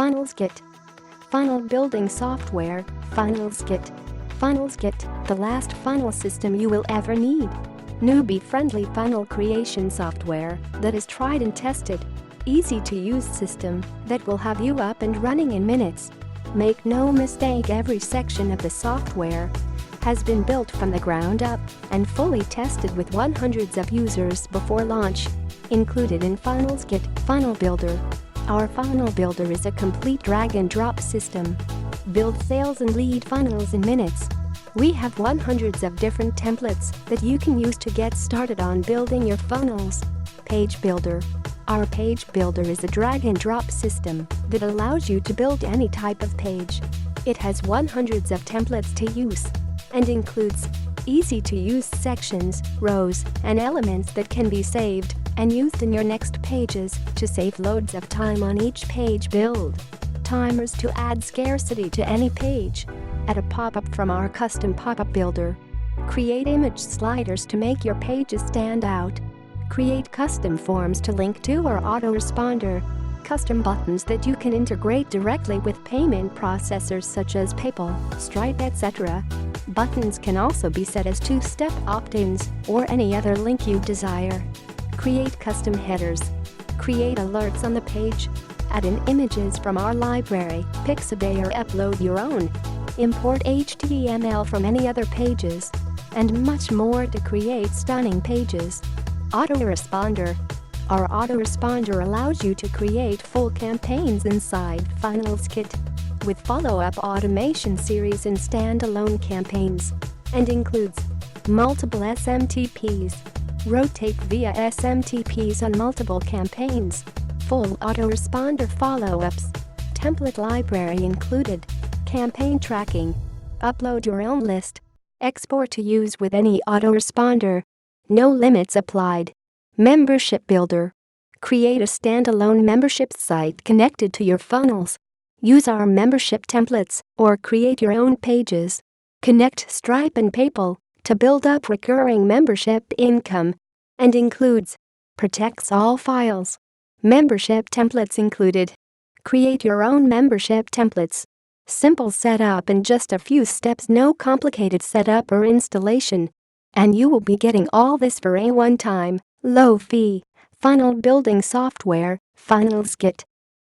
FunnelsKit. Funnel building software, FunnelsKit. FunnelsKit, the last funnel system you will ever need. Newbie-friendly funnel creation software that is tried and tested. Easy-to-use system that will have you up and running in minutes. Make no mistake, every section of the software has been built from the ground up and fully tested with hundreds of users before launch. Included in FunnelsKit, Funnel Builder. Our Funnel Builder is a complete drag-and-drop system. Build sales and lead funnels in minutes. We have hundreds of different templates that you can use to get started on building your funnels. Page Builder. Our Page Builder is a drag-and-drop system that allows you to build any type of page. It has hundreds of templates to use and includes easy-to-use sections, rows, and elements that can be saved and used in your next pages to save loads of time on each page build. Timers to add scarcity to any page. Add a pop-up from our custom pop-up builder. Create image sliders to make your pages stand out. Create custom forms to link to our autoresponder. Custom buttons that you can integrate directly with payment processors such as PayPal, Stripe, etc. Buttons can also be set as two-step opt-ins or any other link you desire. Create custom headers. Create alerts on the page. Add in images from our library, Pixabay, or upload your own. Import HTML from any other pages. And much more to create stunning pages. Autoresponder. Our autoresponder allows you to create full campaigns inside FunnelsKit with follow-up automation series and standalone campaigns, and includes multiple SMTPs. Rotate via SMTPs on multiple campaigns. Full autoresponder follow-ups. Template library included. Campaign tracking. Upload your own list. Export to use with any autoresponder. No limits applied. Membership Builder. Create a standalone membership site connected to your funnels. Use our membership templates or create your own pages. Connect Stripe and PayPal to build up recurring membership income, and includes protects all files. Membership templates included. Create your own membership templates. Simple setup in just a few steps, no complicated setup or installation. And you will be getting all this for a one-time, low-fee funnel building software, FunnelsKit.